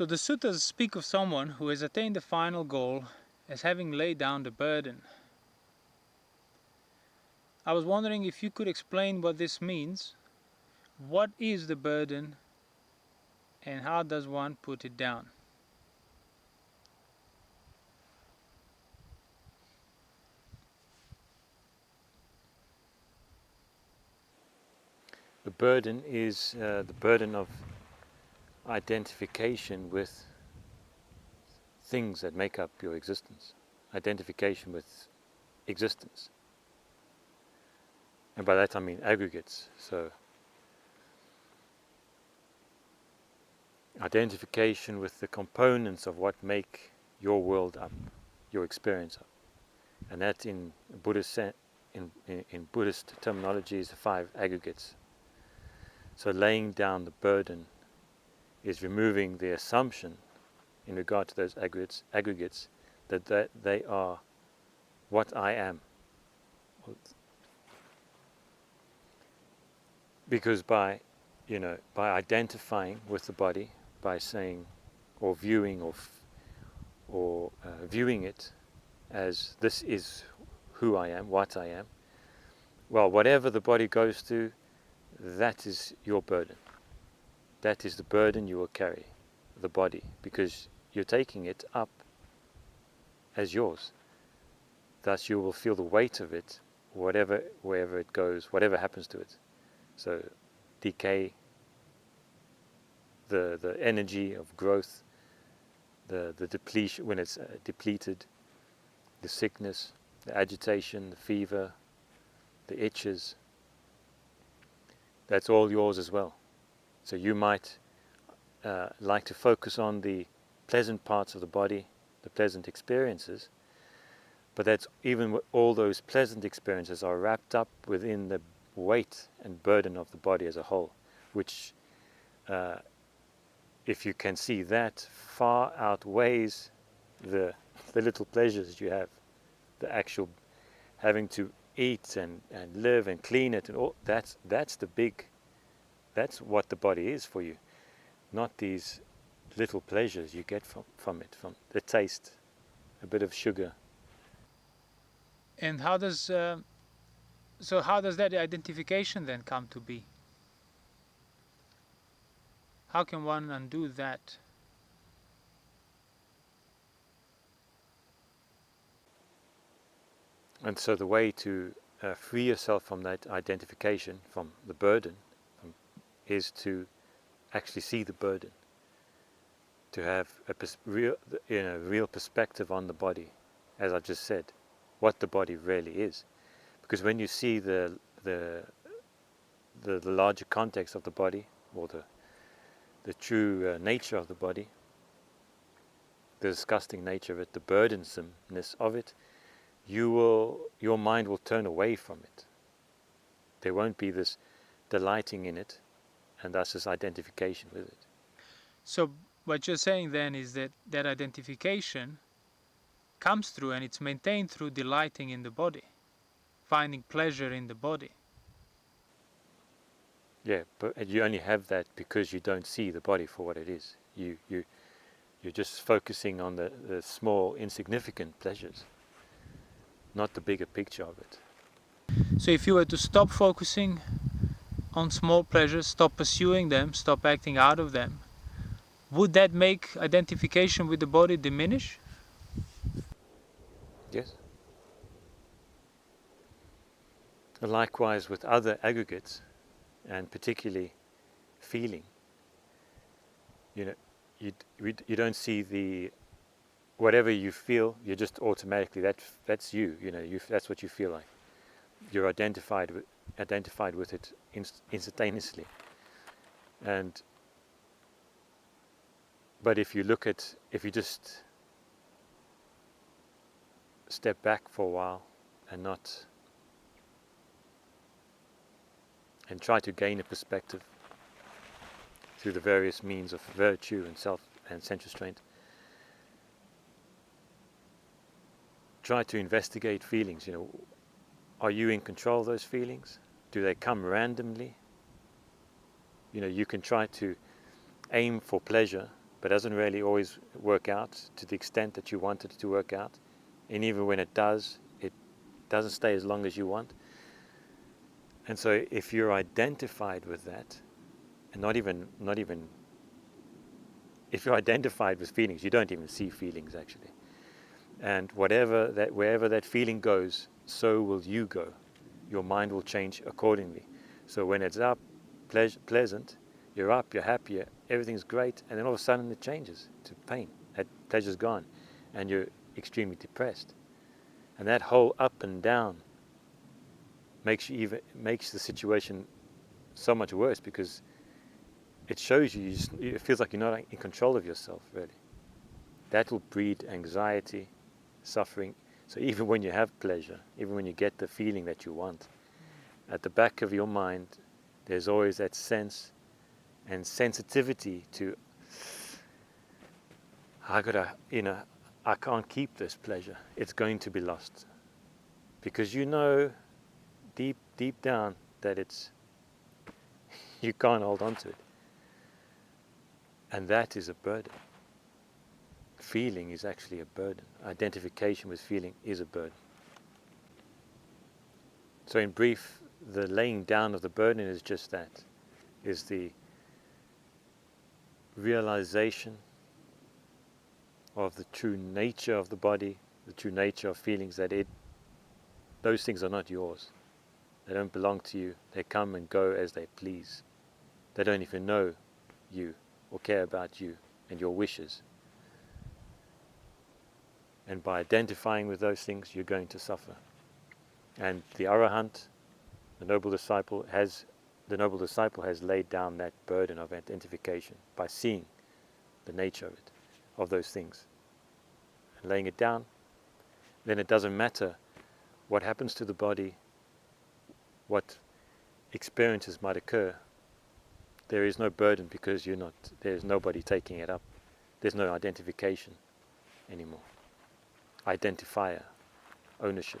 So the suttas speak of someone who has attained the final goal as having laid down the burden. I was wondering if you could explain what this means. What is the burden and how does one put it down? The burden is the burden of identification with things that make up your existence, identification with existence. And by that I mean aggregates. So identification with the components of what make your world up, your experience up. And that in Buddhist terminology is the 5 aggregates. So laying down the burden is removing the assumption in regard to those aggregates that they are what I am. Because by identifying with the body, by saying or viewing or viewing it as this is who I am, what I am, well, whatever the body goes through, that is your burden. That is the burden you will carry, the body, because you're taking it up as yours. Thus you will feel the weight of it, wherever it goes, whatever happens to it. So decay, the energy of growth, the depletion when it's depleted, the sickness, the agitation, the fever, the itches, that's all yours as well. So you might like to focus on the pleasant parts of the body, the pleasant experiences, but that's even all those pleasant experiences are wrapped up within the weight and burden of the body as a whole, which if you can see that, far outweighs the little pleasures you have, the actual having to eat and live and clean it and all. That's what the body is for you, not these little pleasures you get from it, from the taste, a bit of sugar. And how does that identification then come to be? How can one undo that? And so the way to free yourself from that identification, from the burden, is to actually see the burden, to have a real perspective on the body, as I just said, what the body really is. Because when you see the larger context of the body, or the true nature of the body, the disgusting nature of it, the burdensomeness of it, your mind will turn away from it. There won't be this delighting in it, and thus this identification with it. So what you're saying then is that identification comes through and it's maintained through delighting in the body, finding pleasure in the body. Yeah, but you only have that because you don't see the body for what it is. You're just focusing on the small, insignificant pleasures, not the bigger picture of it. So if you were to stop focusing on small pleasures, stop pursuing them, stop acting out of them, would that make identification with the body diminish? Yes. And likewise with other aggregates, and particularly feeling. You don't see the whatever you feel. You're just automatically that's you. That's what you feel like. You're identified with it instantaneously. But if you just step back for a while and try to gain a perspective through the various means of virtue and self and sense restraint, try to investigate feelings. Are you in control of those feelings? Do they come randomly? You can try to aim for pleasure but doesn't really always work out to the extent that you want it to work out. And even when it doesn't stay as long as you want. And so if you're identified with that, and not even if you're identified with feelings, you don't even see feelings actually. And wherever that feeling goes, so will you go. Your mind will change accordingly. So when it's up, pleasant, you're up, you're happy, everything's great, and then all of a sudden it changes to pain. That pleasure's gone, and you're extremely depressed. And that whole up and down makes the situation so much worse, because it shows you, it feels like you're not in control of yourself, really. That will breed anxiety, suffering. So even when you have pleasure, even when you get the feeling that you want, at the back of your mind, there's always that sense and sensitivity to, I can't keep this pleasure. It's going to be lost. Because you know deep down that you can't hold on to it. And that is a burden. Feeling is actually a burden. Identification with feeling is a burden. So in brief, the laying down of the burden is just that, is the realization of the true nature of the body, the true nature of feelings, that those things are not yours. They don't belong to you. They come and go as they please. They don't even know you or care about you and your wishes. And by identifying with those things, you're going to suffer. And the Arahant, the noble disciple has laid down that burden of identification by seeing the nature of it, of those things. And laying it down, then it doesn't matter what happens to the body, what experiences might occur. There is no burden, because there's nobody taking it up. There's no identification anymore. Identifier, ownership.